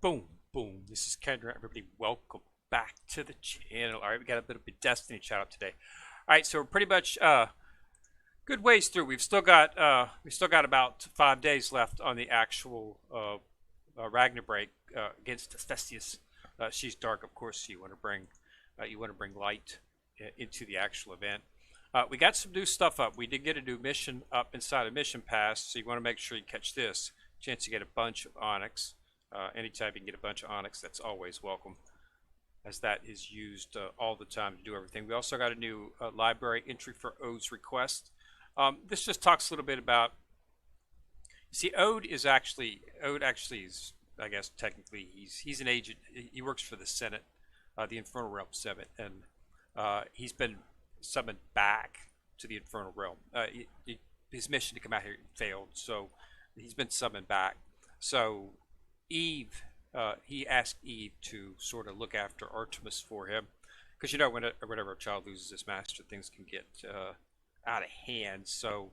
Boom, boom. This is Kendra. Everybody, welcome back to the channel. All right, we got a bit of a Destiny shout out today. All right, so we're pretty much good ways through. We've still got about 5 days left on the actual Ragna break against Thestius. She's dark, of course. So you want to bring light into the actual event. We got some new stuff up. We did get a new mission up inside a mission pass, so you want to make sure you catch this. Chance to get a bunch of onyx. Anytime you can get a bunch of onyx, that's always welcome, as that is used all the time to do everything. We also got a new library entry for Ode's request. This just talks a little bit about. See, Ode actually is, I guess technically he's an agent. He works for the Senate, the Infernal Realm Senate, and he's been summoned back to the Infernal Realm. His mission to come out here failed, so he's been summoned back. So Eve, he asked Eve to sort of look after Artemis for him, because you know whenever a child loses his master, things can get out of hand. So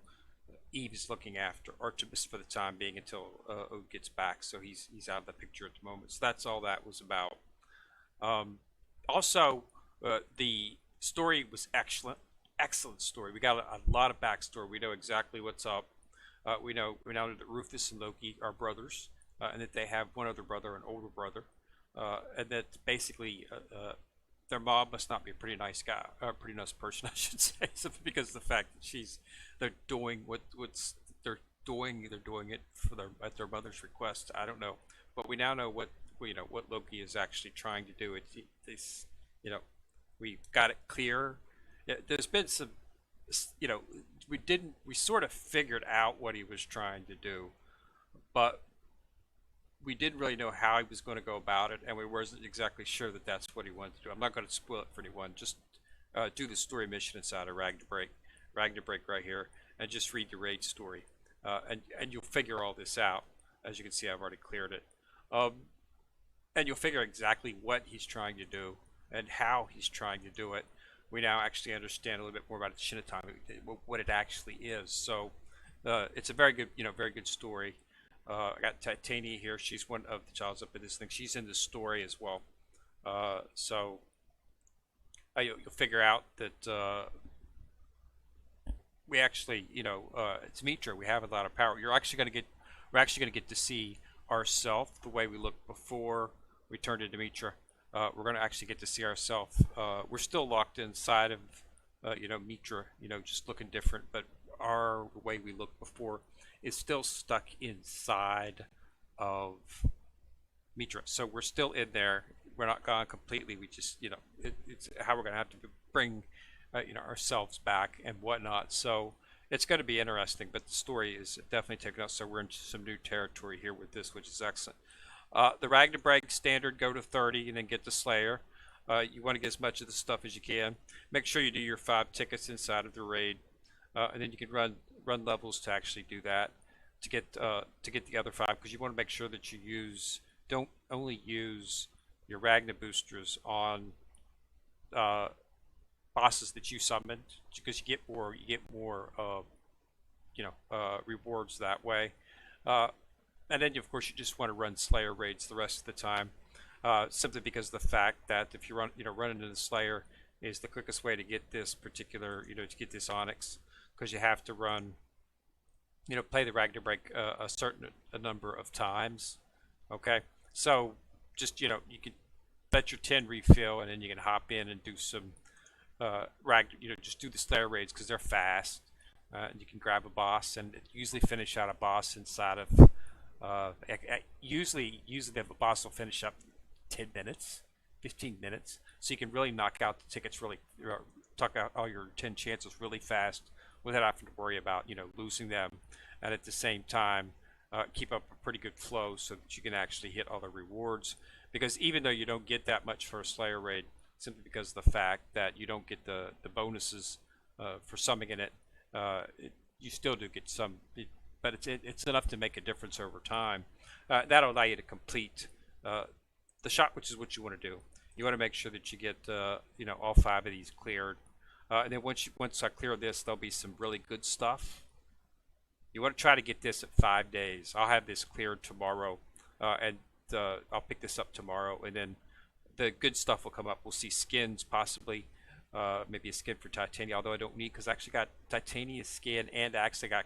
Eve is looking after Artemis for the time being until Ode gets back. So he's out of the picture at the moment. So that's all that was about. Also, the story was excellent story. We got a lot of backstory. We know exactly what's up. We know that Rufus and Loki are brothers, and that they have one other brother, an older brother, and that basically their mom must not be a pretty nice guy, a pretty nice person, I should say, simply because of the fact that they're doing what's they're doing. They're doing it at their mother's request. I don't know, but we now know what Loki is actually trying to do. It's we've got it clear. There's been some, we sort of figured out what he was trying to do, but we didn't really know how he was going to go about it, and we wasn't exactly sure that that's what he wanted to do. I'm not going to spoil it for anyone. Just do the story mission inside of Ragna break right here, and just read the raid story, and you'll figure all this out. As you can see, I've already cleared it, and you'll figure exactly what he's trying to do and how he's trying to do it. We now actually understand a little bit more about Shinatami, what it actually is. So it's a very good story. I got Titania here. She's one of the childs up in this thing. She's in the story as well. So you'll figure out that we actually, it's Mitra. We have a lot of power. We're actually going to get to see ourselves the way we looked before we turned into Mitra. We're going to actually get to see ourselves. We're still locked inside of, Mitra, just looking different, but the way we looked before is still stuck inside of Mitra. So we're still in there. We're not gone completely. We just, it's how we're going to have to bring, ourselves back and whatnot. So it's going to be interesting, but the story is definitely taking us. So we're into some new territory here with this, which is excellent. The Ragna break standard, go to 30 and then get the Slayer. You want to get as much of the stuff as you can. Make sure you do your 5 tickets inside of the raid, and then you can run levels to actually do that, to get the other 5, because you want to make sure that you don't only use your Ragna boosters on bosses that you summoned, because you get more rewards that way. And then, of course, you just want to run Slayer raids the rest of the time, simply because of the fact that if you running into the Slayer is the quickest way to get this particular, to get this Onyx, because you have to run, play the Ragna break a number of times. Okay, so just you can let your 10 refill, and then you can hop in and do some just do the Slayer raids because they're fast, and you can grab a boss and usually finish out a boss inside of. Usually the boss will finish up 10 minutes, 15 minutes, so you can really knock out the tickets knock out all your 10 chances really fast without having to worry about losing them, and at the same time keep up a pretty good flow so that you can actually hit all the rewards. Because even though you don't get that much for a Slayer raid, simply because of the fact that you don't get the bonuses for summoning it, you still do get some. But it's enough to make a difference over time. That'll allow you to complete the shot, which is what you want to do. You want to make sure that you get all 5 of these cleared, and then once I clear this, there'll be some really good stuff. You want to try to get this at 5 days. I'll have this cleared tomorrow, and I'll pick this up tomorrow, and then the good stuff will come up. We'll see skins possibly, maybe a skin for Titania, although I don't need, because I actually got Titania skin and I actually got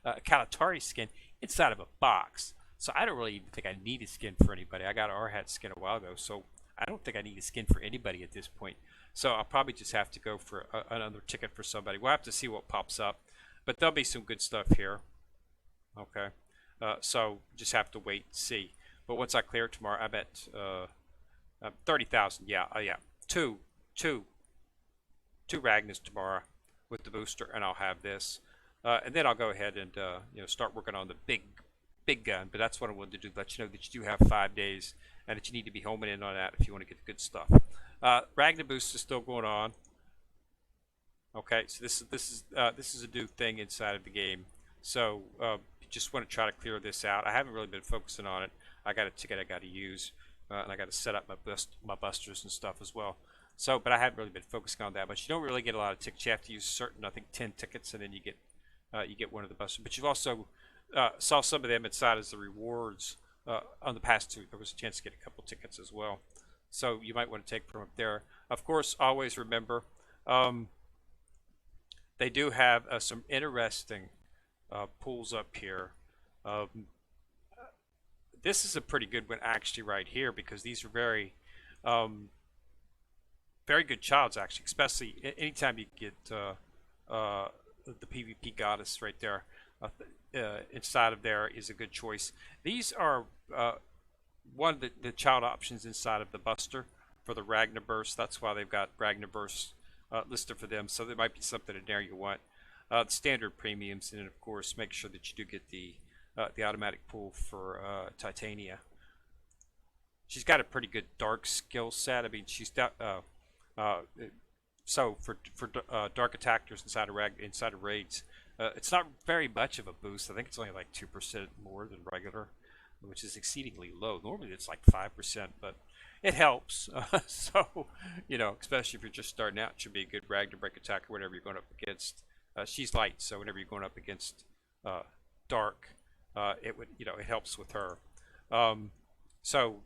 Kalatari skin inside of a box. So I don't really even think I need a skin for anybody. I got Arhat skin a while ago, so I don't think I need a skin for anybody at this point. So I'll probably just have to go for another ticket for somebody. We'll have to see what pops up, but there'll be some good stuff here. Okay, so just have to wait and see. But once I clear it tomorrow, I bet 30,000. Yeah, yeah, two Ragnas tomorrow with the booster, and I'll have this, and then I'll go ahead and start working on the big gun. But that's what I wanted to do, let you know that you do have 5 days, and that you need to be homing in on that if you want to get the good stuff. Ragna boost is still going on. Okay, so this is a new thing inside of the game. So just want to try to clear this out. I haven't really been focusing on it. I got a ticket I got to use, and I got to set up my busters and stuff as well. So, but I haven't really been focusing on that much. You don't really get a lot of tickets. You have to use certain, I think, 10 tickets, and then you get one of the busters. But you've also saw some of them inside as the rewards on the past two. There was a chance to get a couple tickets as well. So you might want to take from up there. Of course, always remember, they do have some interesting pools up here. This is a pretty good one actually right here, because these are very very good childs actually, especially anytime you get the PvP goddess right there. Inside of there is a good choice. These are one of the child options inside of the buster for the Ragna burst. That's why they've got Ragna burst listed for them. So there might be something in there you want. The standard premiums, and then of course make sure that you do get the automatic pull for Titania. She's got a pretty good dark skill set. I mean, she's got so for dark attackers inside of raids, it's not very much of a boost. I think it's only like 2% more than regular, which is exceedingly low. Normally it's like 5%, but it helps. So, especially if you're just starting out, it should be a good Ragna break attacker whenever you're going up against. She's light, so whenever you're going up against dark, it would, it helps with her. So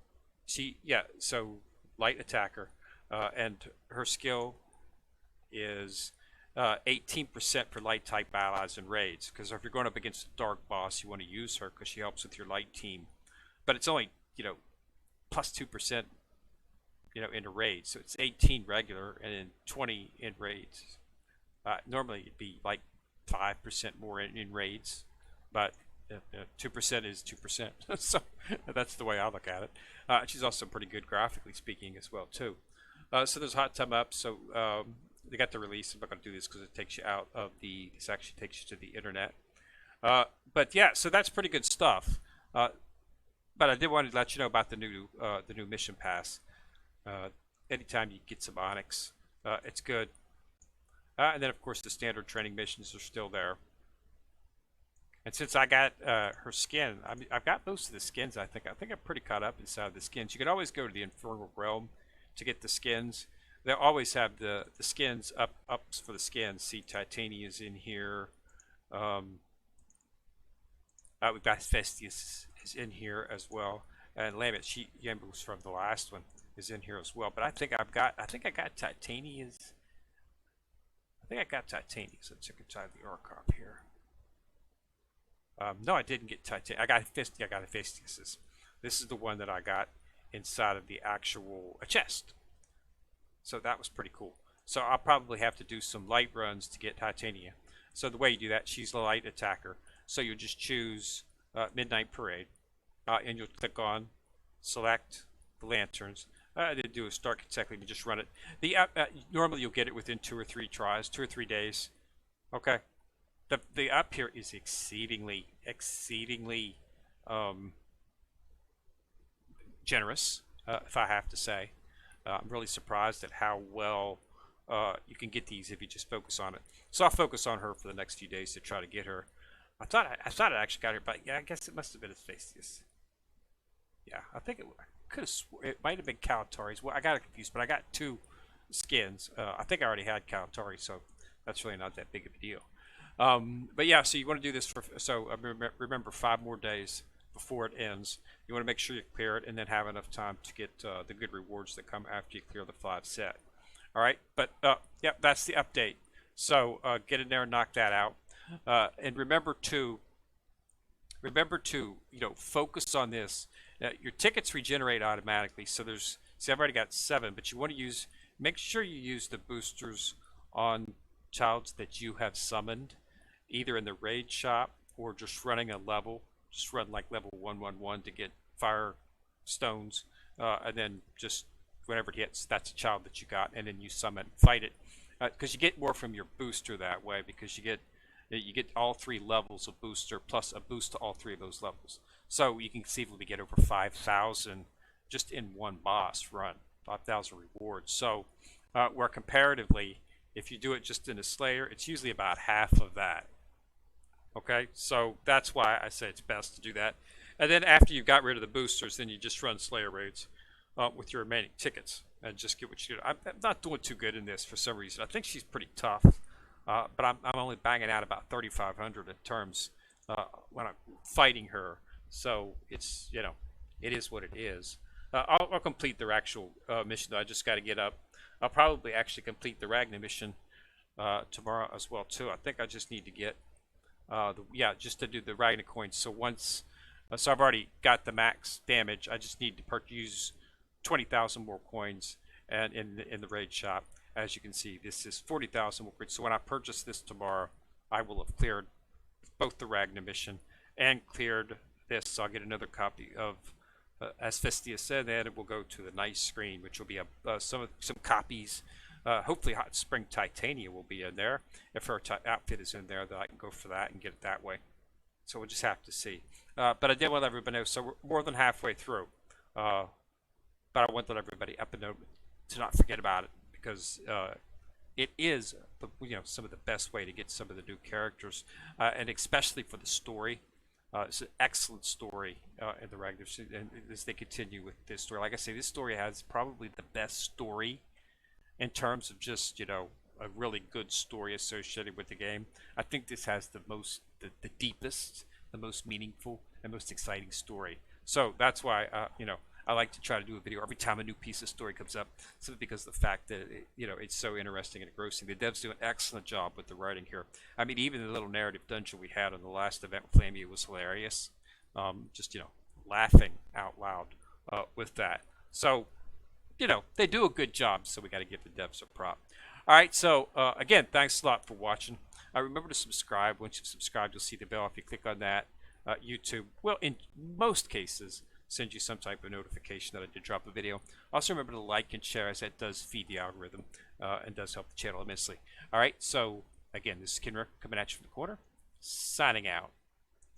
light attacker, and her skill is 18% for light type allies and raids, because if you're going up against a dark boss, you want to use her because she helps with your light team. But it's only plus 2% into raids, so it's 18 regular and then 20 in raids. Normally it'd be like 5% more in raids, but 2% is 2%. So that's the way I look at it. She's also pretty good graphically speaking as well too. So there's hot tub up. So they got the release. I'm not going to do this because it takes you out of the. This actually takes you to the internet. But yeah, so that's pretty good stuff. But I did want to let you know about the new mission pass. Anytime you get some onyx, it's good. And then of course the standard training missions are still there. And since I got her skin, I've got most of the skins. I think I'm pretty caught up inside the skins. You can always go to the Infernal Realm to get the skins. They'll always have the skins ups for the skins. See, Titania is in here. We've got Hephaestus is in here as well, and Lamet Yembus from the last one is in here as well. But I think I got Titania's. I think I got Titania's. Let's check inside the archive here. No, I didn't get Titania. I got Hephaestus. This is the one that I got inside of the actual chest. So that was pretty cool. So I'll probably have to do some light runs to get Titania. So the way you do that, she's a light attacker. So you just choose Midnight Parade, and you'll click on select the lanterns. Then do a start consecutively and just run it. Normally you'll get it within 2 or 3 tries, 2 or 3 days. Okay. The up here is exceedingly generous, if I have to say. I'm really surprised at how well you can get these if you just focus on it. So I'll focus on her for the next few days to try to get her. I thought I actually got her, but yeah, I guess it must have been Hephaestus. Yeah, I think it could have. It might have been Kalatari's. Well, I got it confused, but I got 2 skins. I think I already had Kalatari, so that's really not that big of a deal. But yeah, so you want to do this for. So remember 5 more days before it ends. You want to make sure you clear it and then have enough time to get the good rewards that come after you clear the 5 set. All right, but yep, that's the update. So get in there and knock that out. And remember to focus on this. Your tickets regenerate automatically. So see, I've already got 7, but you want to make sure you use the boosters on childs that you have summoned, either in the raid shop or just running a level. Just run like level 111 to get fire stones, and then just whenever it hits, that's a child that you got, and then you summon, fight it, because you get more from your booster that way, because you get all 3 levels of booster plus a boost to all 3 of those levels. So you can conceivably get over 5,000 just in one boss run, 5,000 rewards. So where comparatively, if you do it just in a Slayer, it's usually about half of that. Okay, so that's why I say it's best to do that. And then after you've got rid of the boosters, then you just run Slayer raids with your remaining tickets and just get what you do. I'm not doing too good in this for some reason. I think she's pretty tough, but I'm only banging out about 3,500 in terms when I'm fighting her. So it's, it is what it is. I'll complete their actual mission, though. I just got to get up. I'll probably actually complete the Ragna mission tomorrow as well, too. I think I just need to get, just to do the Ragna coins. So so I've already got the max damage. I just need to use 20,000 more coins, and in the raid shop, as you can see, this is 40,000 more coins. So when I purchase this tomorrow, I will have cleared both the Ragna mission and cleared this. So I'll get another copy of as Festia said, and it will go to the nice screen, which will be some copies. Hopefully Hot Spring Titania will be in there. If her outfit is in there, then I can go for that and get it that way. So we'll just have to see. But I did want everybody to know, so we're more than halfway through. But I want to let everybody up and know to not forget about it, because it is some of the best way to get some of the new characters, and especially for the story. It's an excellent story in the Ragnar, and as they continue with this story. Like I say, this story has probably the best story in terms of just, a really good story associated with the game. I think this has the deepest, the most meaningful, and most exciting story. So that's why, I like to try to do a video every time a new piece of story comes up, simply because of the fact that it's so interesting and engrossing. The devs do an excellent job with the writing here. I mean, even the little narrative dungeon we had on the last event with Flamia was hilarious. Just laughing out loud with that. So they do a good job. So we got to give the devs a prop. All right. So again, thanks a lot for watching. Remember to subscribe. Once you've subscribed, you'll see the bell. If you click on that, YouTube will, in most cases, send you some type of notification that I did drop a video. Also remember to like and share, as that does feed the algorithm and does help the channel immensely. All right, so again, this is Kinra coming at you from the corner, signing out.